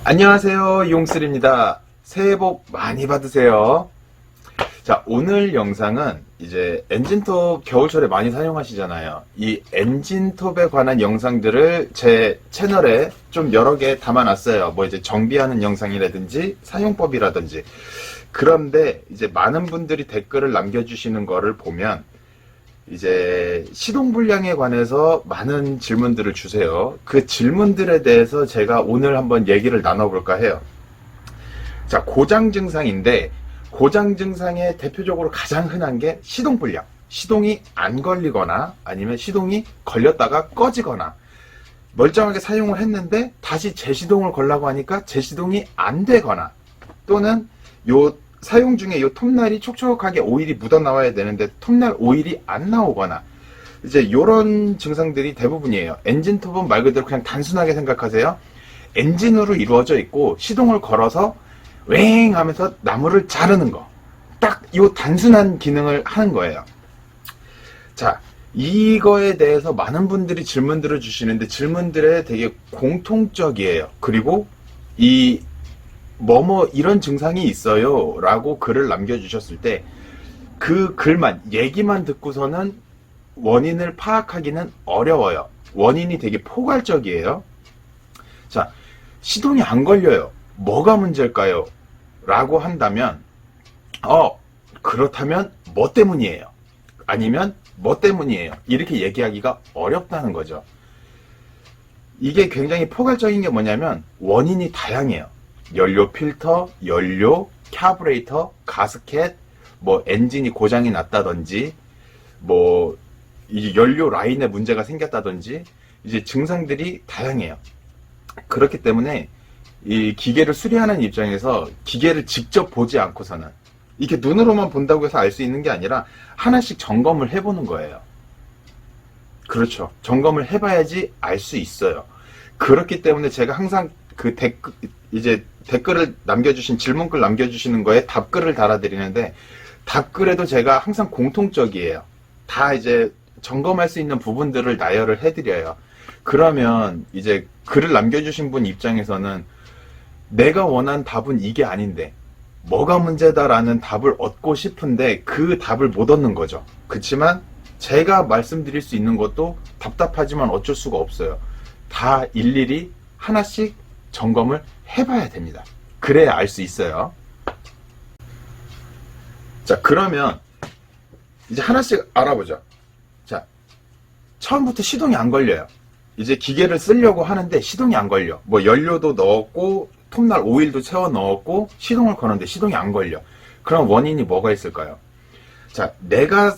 안녕하세요, 용슬입니다. 새해 복 많이 받으세요. 자, 오늘 영상은 이제 엔진톱 겨울철에 많이 사용하시잖아요. 이 엔진톱에 관한 영상들을 제 채널에 좀 여러 개 담아놨어요. 뭐 이제 정비하는 영상이라든지 사용법이라든지. 그런데 이제 많은 분들이 댓글을 남겨주시는 거를 보면 이제 시동 불량에 관해서 많은 질문들을 주세요. 그 질문들에 대해서 제가 오늘 한번 얘기를 나눠볼까 해요. 자, 고장 증상인데 고장 증상에 대표적으로 가장 흔한 게 시동 불량. 시동이 안 걸리거나 아니면 시동이 걸렸다가 꺼지거나 멀쩡하게 사용을 했는데 다시 재시동을 걸라고 하니까 재시동이 안 되거나 또는 요 사용 중에 이 톱날이 촉촉하게 오일이 묻어 나와야 되는데 톱날 오일이 안 나오거나 이제 이런 증상들이 대부분이에요. 엔진톱은 말 그대로 그냥 단순하게 생각하세요. 엔진으로 이루어져 있고 시동을 걸어서 웽 하면서 나무를 자르는 거. 딱 이 단순한 기능을 하는 거예요. 자, 이거에 대해서 많은 분들이 질문들을 주시는데 질문들에 되게 공통적이에요. 그리고 이 뭐뭐 이런 증상이 있어요 라고 글을 남겨주셨을 때 그 글만 얘기만 듣고서는 원인을 파악하기는 어려워요. 원인이 되게 포괄적이에요. 자, 시동이 안 걸려요. 뭐가 문제일까요? 라고 한다면 그렇다면 뭐 때문이에요? 아니면 뭐 때문이에요? 이렇게 얘기하기가 어렵다는 거죠. 이게 굉장히 포괄적인 게 뭐냐면 원인이 다양해요. 연료 필터, 연료, 카브레이터, 가스켓, 뭐 엔진이 고장이 났다든지, 뭐 이 연료 라인에 문제가 생겼다든지 이제 증상들이 다양해요. 그렇기 때문에 이 기계를 수리하는 입장에서 기계를 직접 보지 않고서는 이렇게 눈으로만 본다고 해서 알 수 있는 게 아니라 하나씩 점검을 해보는 거예요. 그렇죠. 점검을 해봐야지 알 수 있어요. 그렇기 때문에 제가 항상 그 댓글을 남겨주신 질문글 남겨주시는 거에 답글을 달아드리는데 답글에도 제가 항상 공통적이에요. 다 이제 점검할 수 있는 부분들을 나열을 해드려요. 그러면 이제 글을 남겨주신 분 입장에서는 내가 원한 답은 이게 아닌데 뭐가 문제다라는 답을 얻고 싶은데 그 답을 못 얻는 거죠. 그렇지만 제가 말씀드릴 수 있는 것도 답답하지만 어쩔 수가 없어요. 다 일일이 하나씩 점검을 해봐야 됩니다. 그래야 알 수 있어요. 자, 그러면 이제 하나씩 알아보죠. 자, 처음부터 시동이 안 걸려요. 이제 기계를 쓰려고 하는데 시동이 안 걸려. 뭐 연료도 넣었고 톱날 오일도 채워 넣었고 시동을 거는데 시동이 안 걸려. 그럼 원인이 뭐가 있을까요? 자, 내가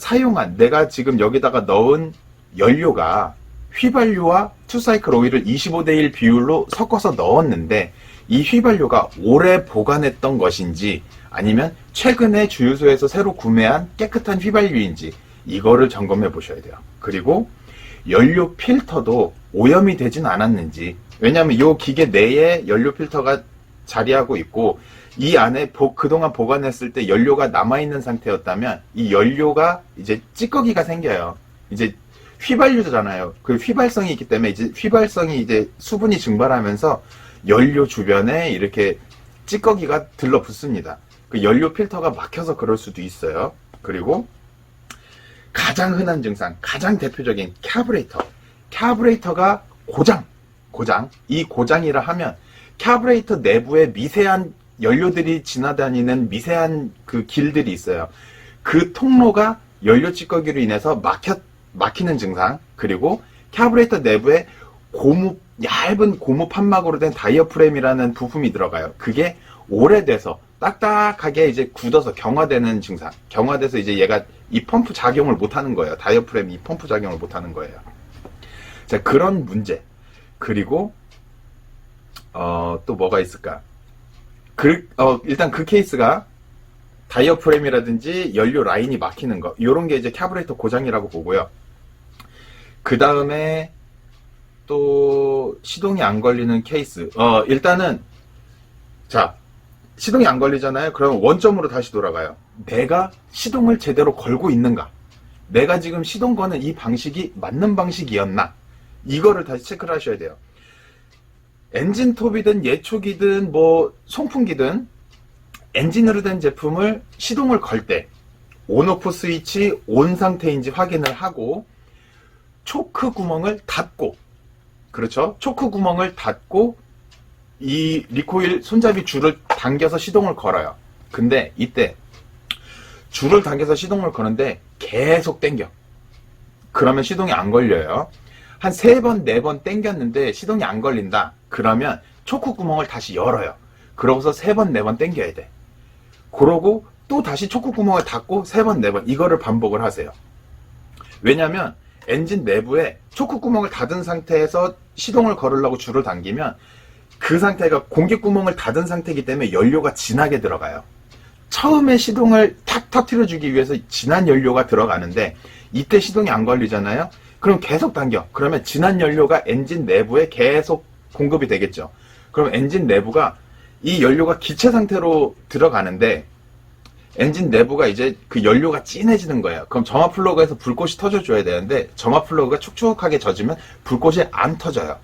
지금 여기다가 넣은 연료가 휘발유와 투사이클 오일을 25대1 비율로 섞어서 넣었는데 이 휘발유가 오래 보관했던 것인지 아니면 최근에 주유소에서 새로 구매한 깨끗한 휘발유인지 이거를 점검해 보셔야 돼요. 그리고 연료 필터도 오염이 되진 않았는지, 왜냐하면 이 기계 내에 연료 필터가 자리하고 있고 이 안에 그동안 보관했을 때 연료가 남아있는 상태였다면 이 연료가 이제 찌꺼기가 생겨요. 이제 휘발유잖아요. 그 휘발성이 있기 때문에 이제 휘발성이 이제 수분이 증발하면서 연료 주변에 이렇게 찌꺼기가 들러붙습니다. 그 연료 필터가 막혀서 그럴 수도 있어요. 그리고 가장 흔한 증상, 가장 대표적인 카브레이터가 고장. 이 고장이라 하면 카브레이터 내부에 미세한 연료들이 지나다니는 미세한 그 길들이 있어요. 그 통로가 연료 찌꺼기로 인해서 막히는 증상, 그리고 카브레이터 내부에 얇은 고무 판막으로 된 다이어프램이라는 부품이 들어가요. 그게 오래돼서 딱딱하게 이제 굳어서 경화되는 증상. 경화돼서 이제 얘가 이 펌프 작용을 못하는 거예요. 다이어프램이 이 펌프 작용을 못하는 거예요. 자, 그런 문제. 그리고 또 뭐가 있을까? 일단 그 케이스가 다이어프램이라든지 연료 라인이 막히는 거, 이런 게 이제 카브레이터 고장이라고 보고요. 그 다음에 또 시동이 안 걸리는 케이스. 일단은 자, 시동이 안 걸리잖아요. 그럼 원점으로 다시 돌아가요. 내가 시동을 제대로 걸고 있는가? 내가 지금 시동 거는 이 방식이 맞는 방식이었나? 이거를 다시 체크를 하셔야 돼요. 엔진톱이든 예촉이든 뭐 송풍기든 엔진으로 된 제품을 시동을 걸 때 온오프 스위치 온 상태인지 확인을 하고 초크 구멍을 닫고, 그렇죠? 초크 구멍을 닫고 이 리코일 손잡이 줄을 당겨서 시동을 걸어요. 근데 이때 줄을 당겨서 시동을 거는데 계속 당겨. 그러면 시동이 안 걸려요. 한 3번, 4번 당겼는데 시동이 안 걸린다. 그러면 초크 구멍을 다시 열어요. 그러고서 3번, 4번 당겨야 돼. 그러고 또 다시 초크 구멍을 닫고 3번, 4번 이거를 반복을 하세요. 왜냐면 엔진 내부에 초크 구멍을 닫은 상태에서 시동을 걸으려고 줄을 당기면 그 상태가 공기 구멍을 닫은 상태이기 때문에 연료가 진하게 들어가요. 처음에 시동을 탁 터트려 주기 위해서 진한 연료가 들어가는데 이때 시동이 안 걸리잖아요. 그럼 계속 당겨. 그러면 진한 연료가 엔진 내부에 계속 공급이 되겠죠. 그럼 엔진 내부가 이 연료가 기체 상태로 들어가는데 엔진 내부가 이제 그 연료가 진해지는 거예요. 그럼 점화 플러그에서 불꽃이 터져줘야 되는데 점화 플러그가 축축하게 젖으면 불꽃이 안 터져요.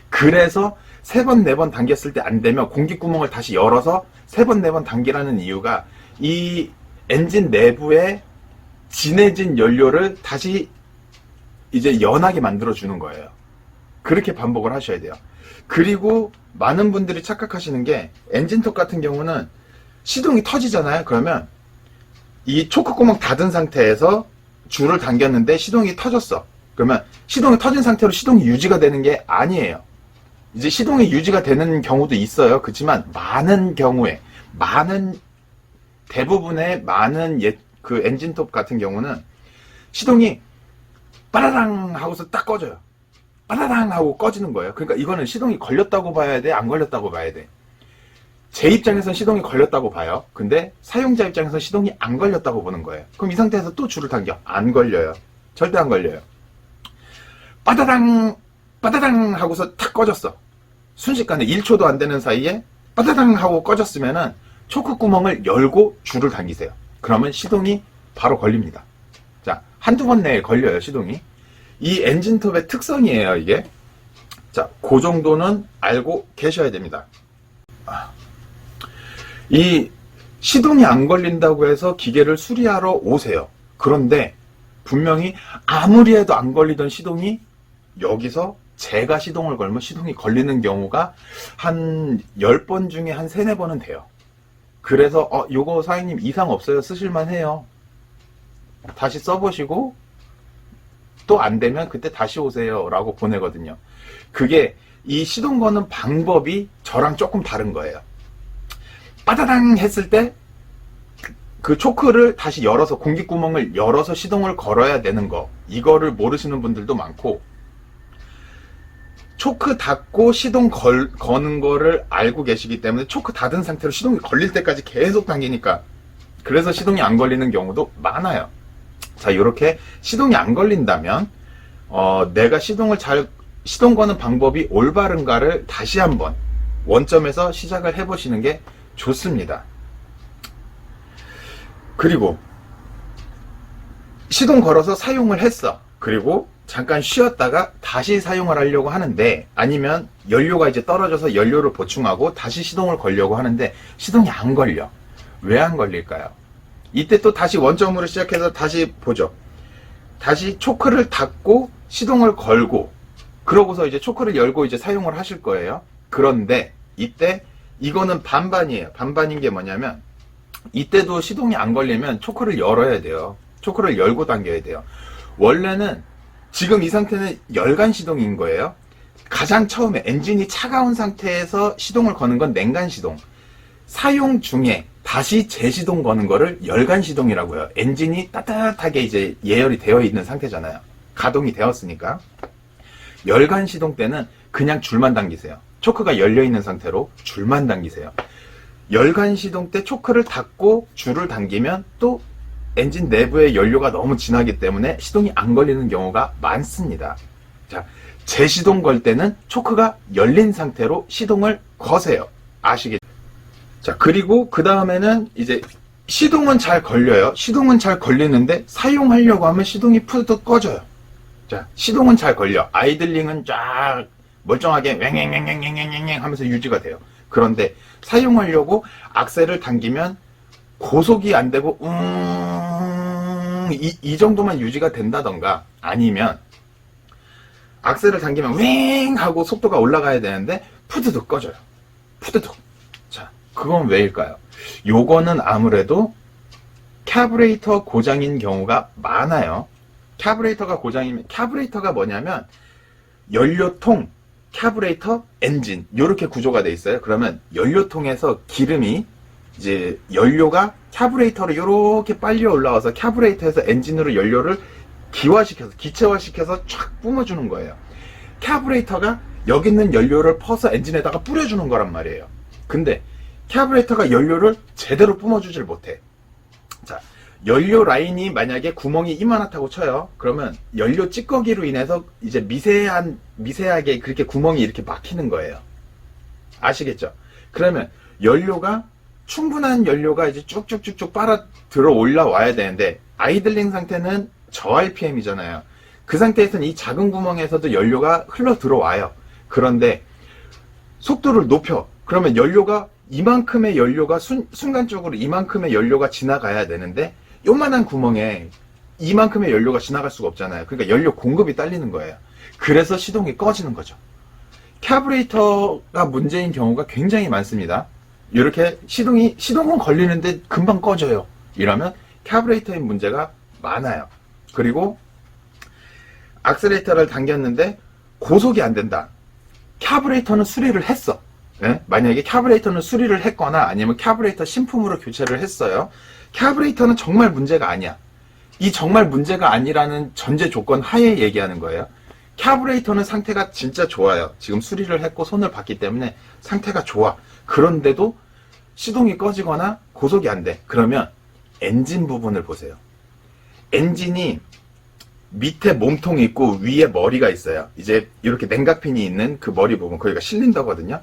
그래서 3번, 4번 당겼을 때 안 되면 공기구멍을 다시 열어서 3번, 4번 당기라는 이유가 이 엔진 내부에 진해진 연료를 다시 이제 연하게 만들어주는 거예요. 그렇게 반복을 하셔야 돼요. 그리고 많은 분들이 착각하시는 게 엔진톱 같은 경우는 시동이 터지잖아요. 그러면 이 초크구멍 닫은 상태에서 줄을 당겼는데 시동이 터졌어. 그러면 시동이 터진 상태로 시동이 유지가 되는 게 아니에요. 이제 시동이 유지가 되는 경우도 있어요. 그렇지만 많은 경우에 대부분의 많은 그 엔진톱 같은 경우는 시동이 빠라랑 하고서 딱 꺼져요. 빠라랑 하고 꺼지는 거예요. 그러니까 이거는 시동이 걸렸다고 봐야 돼, 안 걸렸다고 봐야 돼. 제 입장에서는 시동이 걸렸다고 봐요. 근데 사용자 입장에서는 시동이 안 걸렸다고 보는 거예요. 그럼 이 상태에서 또 줄을 당겨. 안 걸려요. 절대 안 걸려요. 빠다당 하고서 탁 꺼졌어. 순식간에 1초도 안 되는 사이에 빠다당 하고 꺼졌으면은 초크 구멍을 열고 줄을 당기세요. 그러면 시동이 바로 걸립니다. 자, 한두 번 내에 걸려요, 시동이. 이 엔진톱의 특성이에요, 이게. 자, 그 정도는 알고 계셔야 됩니다. 이 시동이 안 걸린다고 해서 기계를 수리하러 오세요. 그런데 분명히 아무리 해도 안 걸리던 시동이 여기서 제가 시동을 걸면 시동이 걸리는 경우가 한 10번 중에 한 3, 4번은 돼요. 그래서 요거 사장님 이상 없어요. 쓰실만 해요. 다시 써보시고 또 안 되면 그때 다시 오세요 라고 보내거든요. 그게 이 시동 거는 방법이 저랑 조금 다른 거예요. 빠다당 했을 때 그 초크를 다시 열어서 공기구멍을 열어서 시동을 걸어야 되는 거, 이거를 모르시는 분들도 많고, 초크 닫고 시동 거는 거를 알고 계시기 때문에 초크 닫은 상태로 시동이 걸릴 때까지 계속 당기니까 그래서 시동이 안 걸리는 경우도 많아요. 자, 이렇게 시동이 안 걸린다면 내가 시동 거는 방법이 올바른가를 다시 한번 원점에서 시작을 해보시는 게 좋습니다. 그리고 시동 걸어서 사용을 했어. 그리고 잠깐 쉬었다가 다시 사용을 하려고 하는데, 아니면 연료가 이제 떨어져서 연료를 보충하고 다시 시동을 걸려고 하는데 시동이 안 걸려. 왜 안 걸릴까요? 이때 또 다시 원점으로 시작해서 다시 보죠. 다시 초크를 닫고 시동을 걸고, 그러고서 이제 초크를 열고 이제 사용을 하실 거예요. 그런데 이때 이거는 반반이에요. 반반인 게 뭐냐면, 이때도 시동이 안 걸리면 초크를 열어야 돼요. 초크를 열고 당겨야 돼요. 원래는 지금 이 상태는 열간 시동인 거예요. 가장 처음에 엔진이 차가운 상태에서 시동을 거는 건 냉간 시동. 사용 중에 다시 재시동 거는 거를 열간 시동이라고 해요. 엔진이 따뜻하게 이제 예열이 되어 있는 상태잖아요. 가동이 되었으니까. 열간 시동 때는 그냥 줄만 당기세요. 초크가 열려 있는 상태로 줄만 당기세요. 열간 시동 때 초크를 닫고 줄을 당기면 또 엔진 내부의 연료가 너무 진하기 때문에 시동이 안 걸리는 경우가 많습니다. 자, 재시동 걸 때는 초크가 열린 상태로 시동을 거세요. 아시겠죠? 자, 그리고 그 다음에는 이제 시동은 잘 걸려요. 시동은 잘 걸리는데 사용하려고 하면 시동이 푸드 꺼져요. 자, 시동은 잘 걸려. 아이들링은 쫙 멀쩡하게 왱왱왱왱왱왱 하면서 유지가 돼요. 그런데 사용하려고 악셀을 당기면 고속이 안 되고 이 정도만 유지가 된다던가, 아니면 악셀을 당기면 왱 하고 속도가 올라가야 되는데 푸드득 꺼져요. 푸드득. 자, 그건 왜일까요? 요거는 아무래도 카브레이터 고장인 경우가 많아요. 카브레이터가 고장이면, 카브레이터가 뭐냐면 연료통, 카브레이터, 엔진 요렇게 구조가 돼 있어요. 그러면 연료통에서 기름이 이제 연료가 카브레이터로 요렇게 빨리 올라와서 카브레이터에서 엔진으로 연료를 기화시켜서, 기체화시켜서 촥 뿜어주는 거예요. 카브레이터가 여기 있는 연료를 퍼서 엔진에다가 뿌려주는 거란 말이에요. 근데 카브레이터가 연료를 제대로 뿜어주질 못해. 자, 연료 라인이 만약에 구멍이 이만하다고 쳐요. 그러면 연료 찌꺼기로 인해서 이제 미세하게 그렇게 구멍이 이렇게 막히는 거예요. 아시겠죠? 그러면 연료가, 충분한 연료가 이제 쭉쭉쭉쭉 빨아 들어 올라와야 되는데, 아이들링 상태는 저 RPM이잖아요. 그 상태에서는 이 작은 구멍에서도 연료가 흘러 들어와요. 그런데 속도를 높여. 그러면 연료가, 이만큼의 연료가 순간적으로 이만큼의 연료가 지나가야 되는데 요만한 구멍에 이만큼의 연료가 지나갈 수가 없잖아요. 그러니까 연료 공급이 딸리는 거예요. 그래서 시동이 꺼지는 거죠. 카브레이터가 문제인 경우가 굉장히 많습니다. 이렇게 시동은 걸리는데 금방 꺼져요. 이러면 카브레이터의 문제가 많아요. 그리고 악셀레이터를 당겼는데 고속이 안 된다. 카브레이터는 수리를 했어. 네? 만약에 카브레이터는 수리를 했거나 아니면 카브레이터 신품으로 교체를 했어요. 카브레이터는 정말 문제가 아니야. 이 정말 문제가 아니라는 전제 조건 하에 얘기하는 거예요. 카브레이터는 상태가 진짜 좋아요. 지금 수리를 했고 손을 봤기 때문에 상태가 좋아. 그런데도 시동이 꺼지거나 고속이 안 돼. 그러면 엔진 부분을 보세요. 엔진이 밑에 몸통이 있고 위에 머리가 있어요. 이제 이렇게 냉각핀이 있는 그 머리 부분, 거기가 실린더거든요.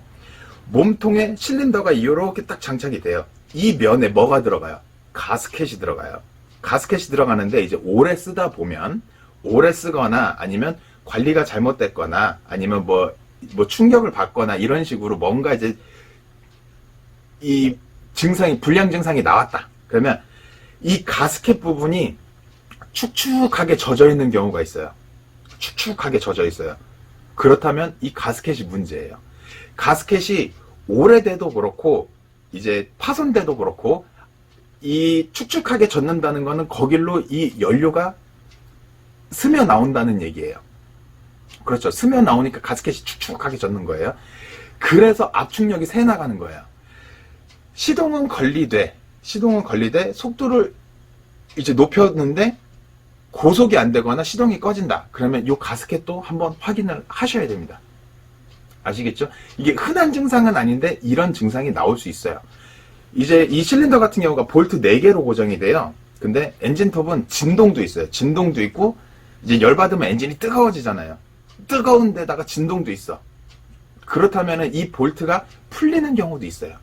몸통에 실린더가 이렇게 딱 장착이 돼요. 이 면에 뭐가 들어가요? 가스켓이 들어가요. 가스켓이 들어가는데 이제 오래 쓰다 보면, 오래 쓰거나 아니면 관리가 잘못됐거나 아니면 뭐 충격을 받거나 이런 식으로 뭔가 이제 이 증상이, 불량 증상이 나왔다. 그러면 이 가스켓 부분이 축축하게 젖어 있는 경우가 있어요. 축축하게 젖어 있어요. 그렇다면 이 가스켓이 문제예요. 가스켓이 오래돼도 그렇고 이제 파손돼도 그렇고 이 축축하게 젖는다는 거는 거길로 이 연료가 스며 나온다는 얘기예요. 그렇죠. 스며 나오니까 가스켓이 축축하게 젖는 거예요. 그래서 압축력이 새 나가는 거예요. 시동은 걸리되 속도를 이제 높였는데 고속이 안 되거나 시동이 꺼진다. 그러면 이 가스켓도 한번 확인을 하셔야 됩니다. 아시겠죠? 이게 흔한 증상은 아닌데 이런 증상이 나올 수 있어요. 이제 이 실린더 같은 경우가 볼트 4개로 고정이 돼요. 근데 엔진톱은 진동도 있어요. 진동도 있고 이제 열받으면 엔진이 뜨거워지잖아요. 뜨거운 데다가 진동도 있어. 그렇다면 이 볼트가 풀리는 경우도 있어요.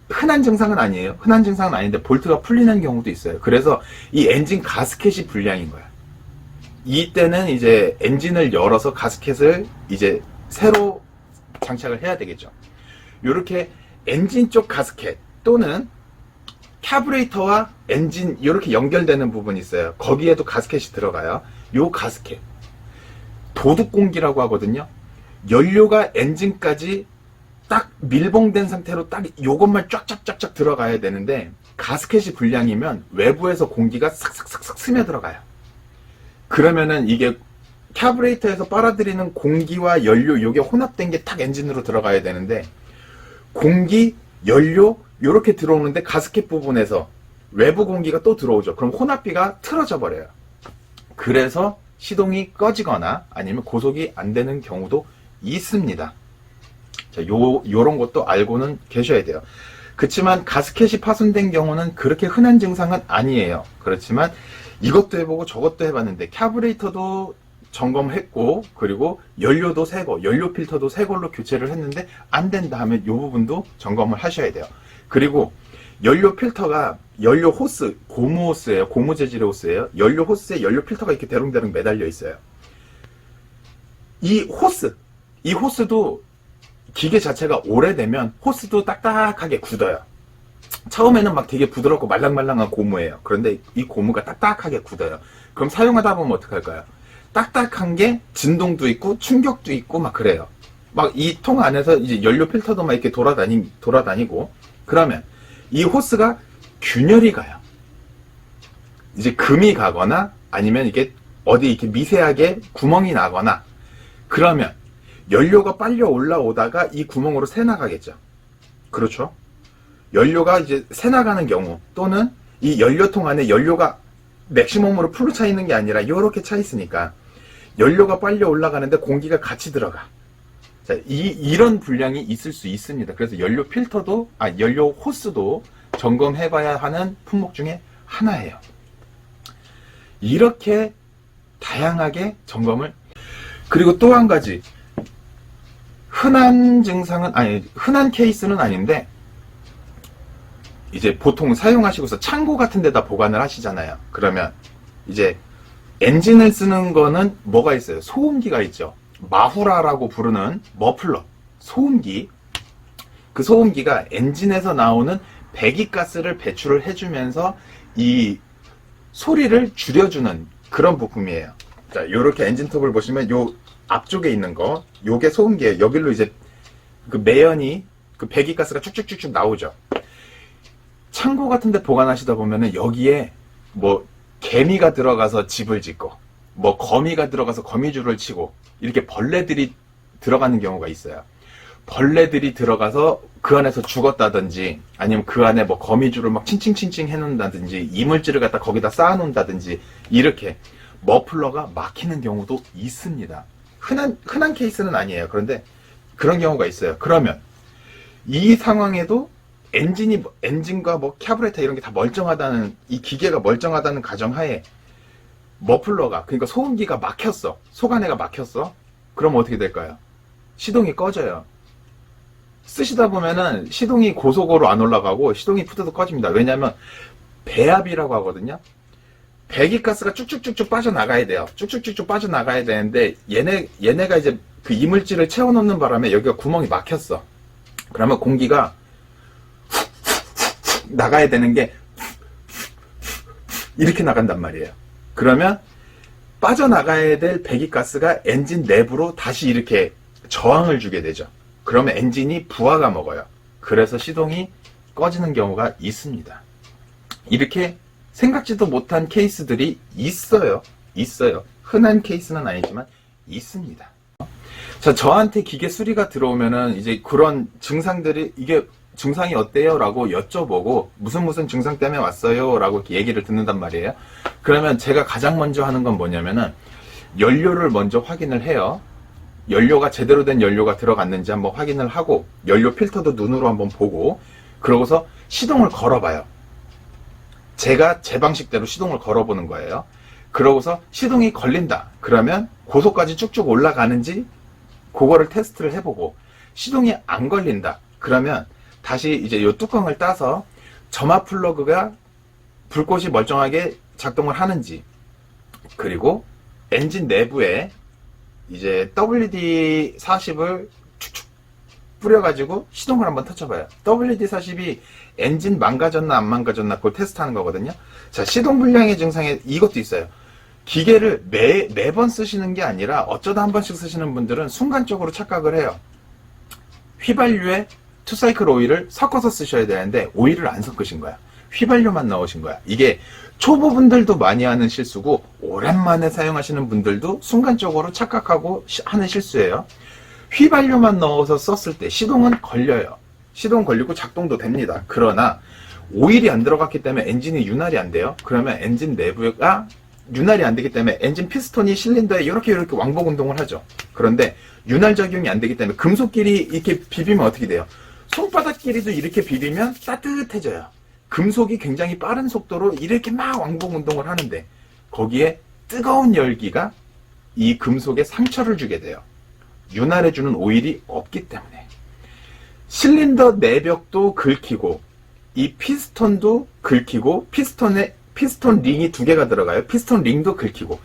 흔한 증상은 아니에요. 흔한 증상은 아닌데 볼트가 풀리는 경우도 있어요. 그래서 이 엔진 가스켓이 불량인 거야. 이때는 이제 엔진을 열어서 가스켓을 이제 새로 장착을 해야 되겠죠. 이렇게 엔진 쪽 가스켓 또는 카브레이터와 엔진 이렇게 연결되는 부분이 있어요. 거기에도 가스켓이 들어가요. 요 가스켓 도둑공기라고 하거든요. 연료가 엔진까지 딱 밀봉된 상태로 딱 요것만 쫙쫙쫙쫙 들어가야 되는데 가스켓이 불량이면 외부에서 공기가 싹싹싹싹 스며 들어가요. 그러면은 이게 카브레이터에서 빨아들이는 공기와 연료 요게 혼합된 게 딱 엔진으로 들어가야 되는데 공기, 연료 요렇게 들어오는데 가스켓 부분에서 외부 공기가 또 들어오죠. 그럼 혼합비가 틀어져 버려요. 그래서 시동이 꺼지거나 아니면 고속이 안 되는 경우도 있습니다. 자, 요런 것도 알고는 계셔야 돼요. 그렇지만 가스켓이 파손된 경우는 그렇게 흔한 증상은 아니에요. 그렇지만 이것도 해보고 저것도 해봤는데 카브레이터도 점검했고 그리고 연료도 새거, 연료 필터도 새 걸로 교체를 했는데 안 된다 하면 이 부분도 점검을 하셔야 돼요. 그리고 연료 필터가 연료 호스, 고무 호스예요. 고무 재질의 호스예요. 연료 호스에 연료 필터가 이렇게 대롱대롱 매달려 있어요. 이 호스도 기계 자체가 오래되면 호스도 딱딱하게 굳어요. 처음에는 막 되게 부드럽고 말랑말랑한 고무예요. 그런데 이 고무가 딱딱하게 굳어요. 그럼 사용하다 보면 어떡할까요? 딱딱한 게 진동도 있고 충격도 있고 막 그래요. 막 이 통 안에서 이제 연료 필터도 막 이렇게 돌아다니고 그러면 이 호스가 균열이 가요. 이제 금이 가거나 아니면 이게 어디 이렇게 미세하게 구멍이 나거나 그러면 연료가 빨려 올라오다가 이 구멍으로 새 나가겠죠. 그렇죠? 연료가 이제 새 나가는 경우 또는 이 연료통 안에 연료가 맥시멈으로 풀로 차 있는 게 아니라 이렇게 차 있으니까 연료가 빨려 올라가는데 공기가 같이 들어가. 자, 이런 불량이 있을 수 있습니다. 그래서 연료 필터도, 연료 호스도 점검해봐야 하는 품목 중에 하나예요. 이렇게 다양하게 점검을, 그리고 또 한 가지, 흔한 증상은, 흔한 케이스는 아닌데, 이제 보통 사용하시고서 창고 같은 데다 보관을 하시잖아요. 그러면 이제 엔진을 쓰는 거는 뭐가 있어요? 소음기가 있죠. 마후라라고 부르는 머플러, 소음기. 그 소음기가 엔진에서 나오는 배기가스를 배출을 해주면서 이 소리를 줄여주는 그런 부품이에요. 자, 요렇게 엔진톱을 보시면 요 앞쪽에 있는 거, 요게 소음기예요. 여기로 이제 그 매연이, 그 배기가스가 쭉쭉쭉쭉 나오죠. 창고 같은 데 보관하시다 보면은 여기에 뭐 개미가 들어가서 집을 짓고 뭐 거미가 들어가서 거미줄을 치고 이렇게 벌레들이 들어가는 경우가 있어요. 벌레들이 들어가서 그 안에서 죽었다든지 아니면 그 안에 뭐 거미줄을 막 칭칭칭칭 해놓는다든지 이물질을 갖다 거기다 쌓아놓는다든지 이렇게 머플러가 막히는 경우도 있습니다. 흔한 케이스는 아니에요. 그런데 그런 경우가 있어요. 그러면 이 상황에도 엔진과 뭐 캐브레터 이런 게 다 멀쩡하다는, 이 기계가 멀쩡하다는 가정하에 머플러가, 그러니까 소음기가 막혔어. 속안에가 막혔어. 그럼 어떻게 될까요? 시동이 꺼져요. 쓰시다 보면은 시동이 고속으로 안 올라가고 시동이 푸드도 꺼집니다. 왜냐하면 배압이라고 하거든요. 배기가스가 쭉쭉쭉쭉 빠져나가야 돼요. 쭉쭉쭉쭉 빠져나가야 되는데 얘네가 이제 그 이물질을 채워놓는 바람에 여기가 구멍이 막혔어. 그러면 공기가 나가야 되는 게 이렇게 나간단 말이에요. 그러면 빠져나가야 될 배기가스가 엔진 내부로 다시 이렇게 저항을 주게 되죠. 그러면 엔진이 부하가 먹어요. 그래서 시동이 꺼지는 경우가 있습니다. 이렇게 생각지도 못한 케이스들이 있어요. 흔한 케이스는 아니지만 있습니다. 자, 저한테 기계 수리가 들어오면은 이제 그런 증상들이, 이게 증상이 어때요? 라고 여쭤보고 무슨 증상 때문에 왔어요? 라고 이렇게 얘기를 듣는단 말이에요. 그러면 제가 가장 먼저 하는 건 뭐냐면은 연료를 먼저 확인을 해요. 연료가 제대로 된 연료가 들어갔는지 한번 확인을 하고 연료 필터도 눈으로 한번 보고 그러고서 시동을 걸어봐요. 제가 제 방식대로 시동을 걸어보는 거예요. 그러고서 시동이 걸린다. 그러면 고속까지 쭉쭉 올라가는지 그거를 테스트를 해보고 시동이 안 걸린다. 그러면 다시 이제 이 뚜껑을 따서 점화 플러그가 불꽃이 멀쩡하게 작동을 하는지, 그리고 엔진 내부에 이제 WD-40을 축축 뿌려가지고 시동을 한번 터쳐봐요. WD-40이 엔진 망가졌나 안 망가졌나 그걸 테스트하는 거거든요. 자, 시동 불량의 증상에 이것도 있어요. 기계를 매번 쓰시는 게 아니라 어쩌다 한 번씩 쓰시는 분들은 순간적으로 착각을 해요. 휘발유에 투사이클 오일을 섞어서 쓰셔야 되는데 오일을 안 섞으신 거야. 휘발유만 넣으신 거야. 이게 초보분들도 많이 하는 실수고 오랜만에 사용하시는 분들도 순간적으로 착각하고 하는 실수예요. 휘발유만 넣어서 썼을 때 시동은 걸려요. 시동 걸리고 작동도 됩니다. 그러나 오일이 안 들어갔기 때문에 엔진이 윤활이 안 돼요. 그러면 엔진 내부가 윤활이 안 되기 때문에 엔진 피스톤이 실린더에 이렇게 왕복 운동을 하죠. 그런데 윤활 작용이 안 되기 때문에 금속끼리 이렇게 비비면 어떻게 돼요? 손바닥끼리도 이렇게 비비면 따뜻해져요. 금속이 굉장히 빠른 속도로 이렇게 막 왕복 운동을 하는데 거기에 뜨거운 열기가 이 금속에 상처를 주게 돼요. 윤활해주는 오일이 없기 때문에. 실린더 내벽도 긁히고 이 피스톤도 긁히고 피스톤 링이 2개가 들어가요. 피스톤 링도 긁히고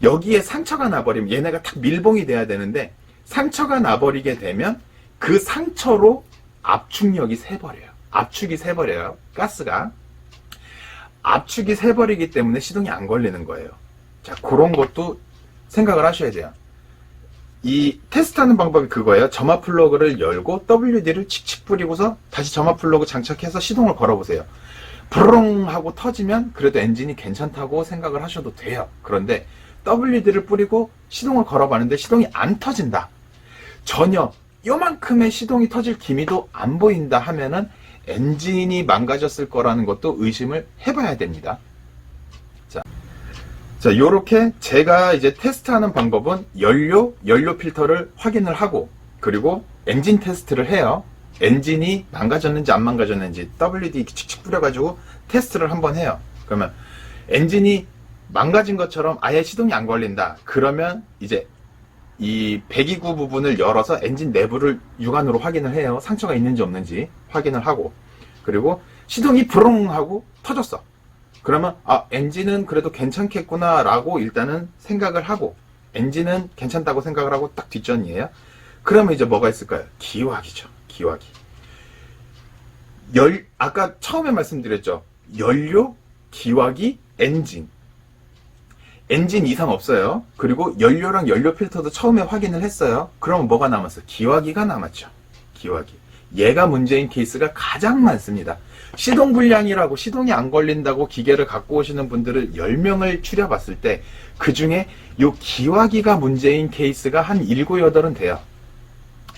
여기에 상처가 나버리면 얘네가 딱 밀봉이 돼야 되는데 상처가 나버리게 되면 그 상처로 압축력이 새버려요. 압축이 새버려요. 가스가. 압축이 새버리기 때문에 시동이 안 걸리는 거예요. 자, 그런 것도 생각을 하셔야 돼요. 이 테스트하는 방법이 그거예요. 점화 플러그를 열고 WD를 칙칙 뿌리고서 다시 점화 플러그 장착해서 시동을 걸어보세요. 부릉 하고 터지면 그래도 엔진이 괜찮다고 생각을 하셔도 돼요. 그런데 WD를 뿌리고 시동을 걸어봤는데 시동이 안 터진다. 전혀 요만큼의 시동이 터질 기미도 안 보인다 하면은 엔진이 망가졌을 거라는 것도 의심을 해봐야 됩니다. 자, 요렇게 제가 이제 테스트하는 방법은 연료 필터를 확인을 하고, 그리고 엔진 테스트를 해요. 엔진이 망가졌는지 안 망가졌는지 WD 칙칙 뿌려가지고 테스트를 한번 해요. 그러면 엔진이 망가진 것처럼 아예 시동이 안 걸린다. 그러면 이제 이 배기구 부분을 열어서 엔진 내부를 육안으로 확인을 해요. 상처가 있는지 없는지 확인을 하고, 그리고 시동이 부릉 하고 터졌어. 그러면 엔진은 그래도 괜찮겠구나 라고 일단은 생각을 하고, 엔진은 괜찮다고 생각을 하고 딱 뒷전이에요. 그러면 이제 뭐가 있을까요? 기화기죠. 기화기. 아까 처음에 말씀드렸죠. 연료, 기화기, 엔진. 엔진 이상 없어요. 그리고 연료랑 연료 필터도 처음에 확인을 했어요. 그러면 뭐가 남았어요? 기화기가 남았죠. 기화기. 얘가 문제인 케이스가 가장 많습니다. 시동 불량이라고 시동이 안 걸린다고 기계를 갖고 오시는 분들을 10명을 추려봤을 때 그 중에 요 기화기가 문제인 케이스가 한 7, 8은 돼요.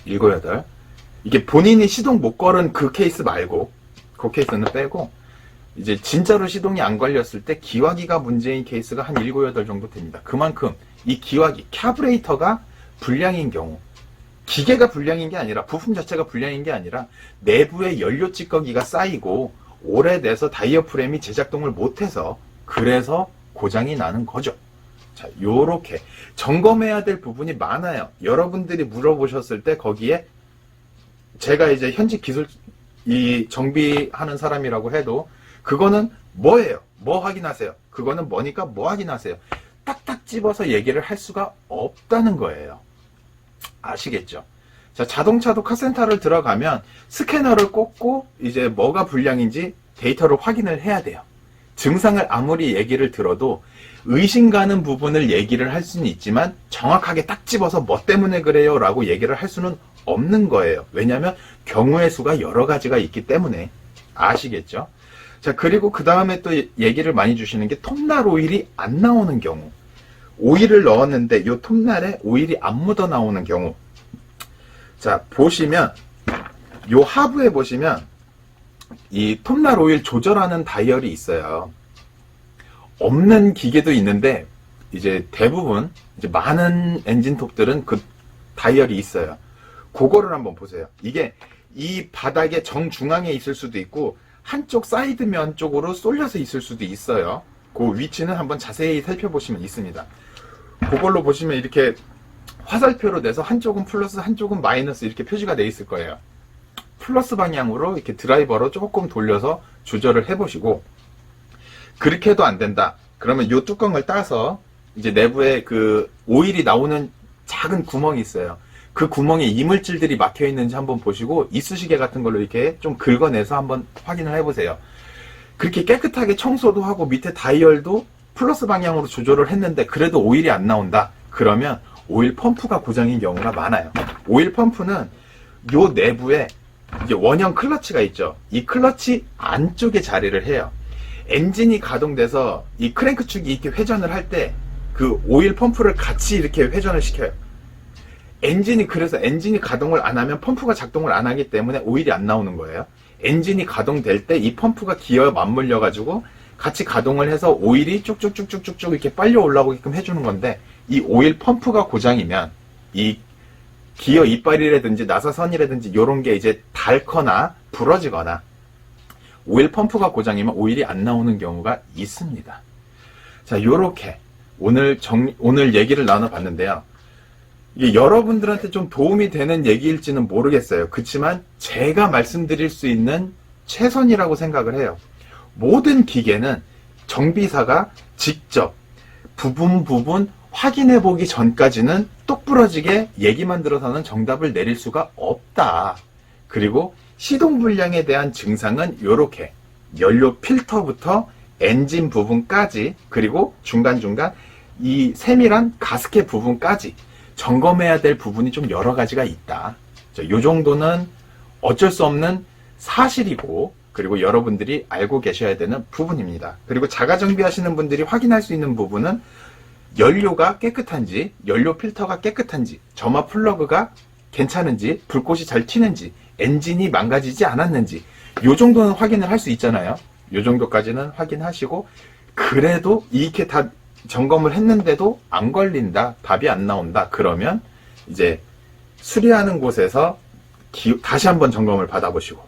7, 8. 이게 본인이 시동 못 걸은 그 케이스 말고, 그 케이스는 빼고, 이제 진짜로 시동이 안 걸렸을 때 기화기가 문제인 케이스가 한 7, 8 정도 됩니다. 그만큼 이 기화기, 카브레이터가 불량인 경우, 기계가 불량인 게 아니라, 부품 자체가 불량인 게 아니라 내부에 연료 찌꺼기가 쌓이고 오래돼서 다이어프램이 제작동을 못해서 그래서 고장이 나는 거죠. 자, 요렇게 점검해야 될 부분이 많아요. 여러분들이 물어보셨을 때 거기에 제가 이제 현직 기술 이 정비하는 사람이라고 해도 그거는 뭐예요? 뭐 확인하세요? 그거는 뭐니까 뭐 확인하세요? 딱딱 집어서 얘기를 할 수가 없다는 거예요. 아시겠죠? 자, 자동차도 카센터를 들어가면 스캐너를 꽂고 이제 뭐가 불량인지 데이터를 확인을 해야 돼요. 증상을 아무리 얘기를 들어도 의심 가는 부분을 얘기를 할 수는 있지만 정확하게 딱 집어서 뭐 때문에 그래요 라고 얘기를 할 수는 없는 거예요. 왜냐하면 경우의 수가 여러 가지가 있기 때문에. 아시겠죠? 자, 그리고 그 다음에 또 얘기를 많이 주시는 게 톱날 오일이 안 나오는 경우. 오일을 넣었는데 요 톱날에 오일이 안 묻어 나오는 경우. 자, 보시면 요 하부에 보시면 이 톱날 오일 조절하는 다이얼이 있어요. 없는 기계도 있는데 이제 대부분 이제 많은 엔진톱들은 그 다이얼이 있어요. 그거를 한번 보세요. 이게 이 바닥의 정중앙에 있을 수도 있고 한쪽 사이드면 쪽으로 쏠려서 있을 수도 있어요. 그 위치는 한번 자세히 살펴보시면 있습니다. 그걸로 보시면 이렇게 화살표로 내서 한쪽은 플러스 한쪽은 마이너스 이렇게 표시가 돼 있을 거예요. 플러스 방향으로 이렇게 드라이버로 조금 돌려서 조절을 해보시고, 그렇게 해도 안 된다. 그러면 이 뚜껑을 따서 이제 내부에 그 오일이 나오는 작은 구멍이 있어요. 그 구멍에 이물질들이 막혀 있는지 한번 보시고 이쑤시개 같은 걸로 이렇게 좀 긁어내서 한번 확인을 해보세요. 그렇게 깨끗하게 청소도 하고 밑에 다이얼도 플러스 방향으로 조절을 했는데 그래도 오일이 안 나온다. 그러면 오일 펌프가 고장인 경우가 많아요. 오일 펌프는 요 내부에 이제 원형 클러치가 있죠. 이 클러치 안쪽에 자리를 해요. 엔진이 가동돼서 이 크랭크 축이 이렇게 회전을 할 때 그 오일 펌프를 같이 이렇게 회전을 시켜요. 그래서 엔진이 가동을 안 하면 펌프가 작동을 안 하기 때문에 오일이 안 나오는 거예요. 엔진이 가동될 때 이 펌프가 기어에 맞물려 가지고 같이 가동을 해서 오일이 쭉쭉쭉쭉쭉 이렇게 빨려 올라오게끔 해주는 건데, 이 오일 펌프가 고장이면 이 기어 이빨이라든지 나사선이라든지 이런 게 이제 닳거나 부러지거나 오일 펌프가 고장이면 오일이 안 나오는 경우가 있습니다. 자, 요렇게 오늘 얘기를 나눠봤는데요. 이게 여러분들한테 좀 도움이 되는 얘기일지는 모르겠어요. 그렇지만 제가 말씀드릴 수 있는 최선이라고 생각을 해요. 모든 기계는 정비사가 직접 부분 확인해 보기 전까지는 똑부러지게 얘기만 들어서는 정답을 내릴 수가 없다. 그리고 시동불량에 대한 증상은 이렇게 연료 필터부터 엔진 부분까지, 그리고 중간중간 이 세밀한 가스켓 부분까지 점검해야 될 부분이 좀 여러 가지가 있다. 이 정도는 어쩔 수 없는 사실이고, 그리고 여러분들이 알고 계셔야 되는 부분입니다. 그리고 자가 정비하시는 분들이 확인할 수 있는 부분은 연료가 깨끗한지, 연료 필터가 깨끗한지, 점화 플러그가 괜찮은지, 불꽃이 잘 튀는지, 엔진이 망가지지 않았는지, 요 정도는 확인을 할 수 있잖아요. 요 정도까지는 확인하시고, 그래도 이렇게 다 점검을 했는데도 안 걸린다, 답이 안 나온다, 그러면 이제 수리하는 곳에서 다시 한번 점검을 받아보시고,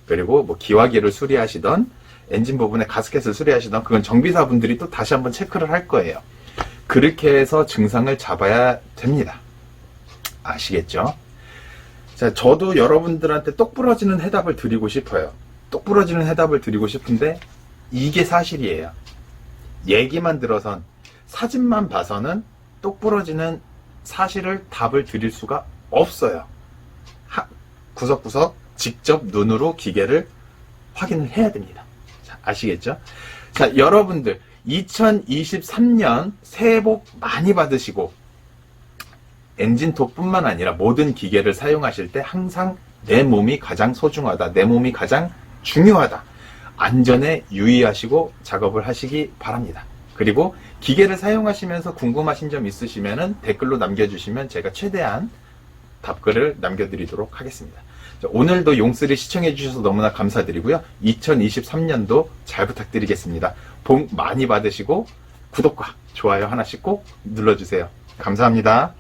그리고 뭐 기화기를 수리하시던, 엔진 부분에 가스켓을 수리하시던, 그건 정비사분들이 또 다시 한번 체크를 할 거예요. 그렇게 해서 증상을 잡아야 됩니다. 아시겠죠? 자, 저도 여러분들한테 똑부러지는 해답을 드리고 싶어요. 똑부러지는 해답을 드리고 싶은데 이게 사실이에요. 얘기만 들어선, 사진만 봐서는 똑부러지는 사실을, 답을 드릴 수가 없어요. 구석구석 직접 눈으로 기계를 확인을 해야 됩니다. 자, 아시겠죠? 자, 여러분들 2023년 새해 복 많이 받으시고, 엔진톱뿐만 아니라 모든 기계를 사용하실 때 항상 내 몸이 가장 소중하다, 내 몸이 가장 중요하다, 안전에 유의하시고 작업을 하시기 바랍니다. 그리고 기계를 사용하시면서 궁금하신 점 있으시면 댓글로 남겨주시면 제가 최대한 답글을 남겨드리도록 하겠습니다. 자, 오늘도 용쓰리 시청해주셔서 너무나 감사드리고요. 2023년도 잘 부탁드리겠습니다. 복 많이 받으시고 구독과 좋아요 하나씩 꼭 눌러주세요. 감사합니다.